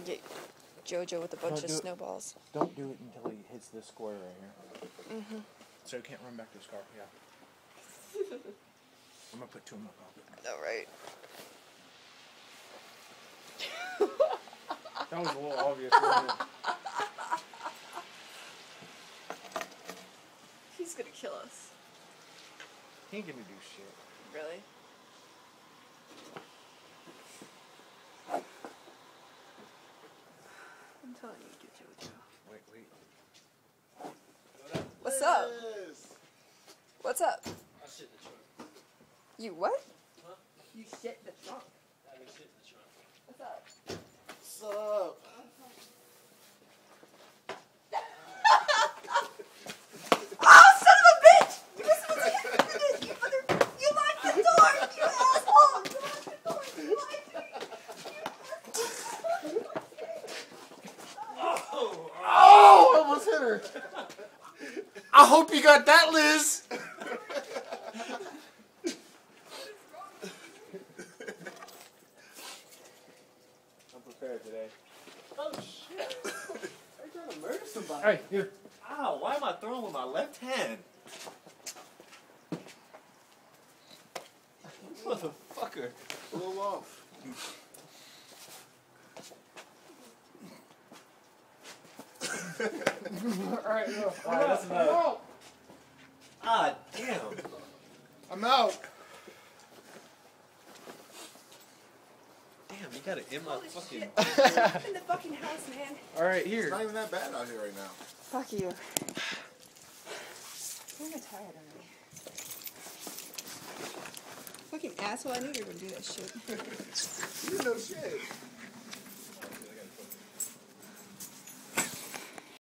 Get JoJo with a bunch of snowballs. Don't do it until he hits this square right here. So he can't run back to his car. Yeah. I'm gonna put 2 in my pocket. All right. That was a little obvious, wasn't it? He's gonna kill us. He ain't gonna do shit. Really? I'm telling you, get JoJo. Wait. What's up? What's up? I shit in the trunk. You what? Huh? You shit in the trunk. I didn't shit in the trunk. What's up? What's up? Oh, son of a bitch! You missed what you locked the door! You asshole! You locked the door! You lied to me! Oh! I almost hit her. I hope you got that, Liz. I'm prepared today. Oh shit! Are you trying to murder somebody? Hey, here. Ow, why am I throwing with my left hand? Motherfucker. Blow off. Alright, no. Alright, that's enough. Ah, damn. I'm out. Damn, you got it in my Holy fucking... shit. I'm in the fucking house, man. Alright, It's here. not even that bad out here right now. Fuck you. I'm tired already. Fucking asshole, I knew you were gonna do that shit. You know shit.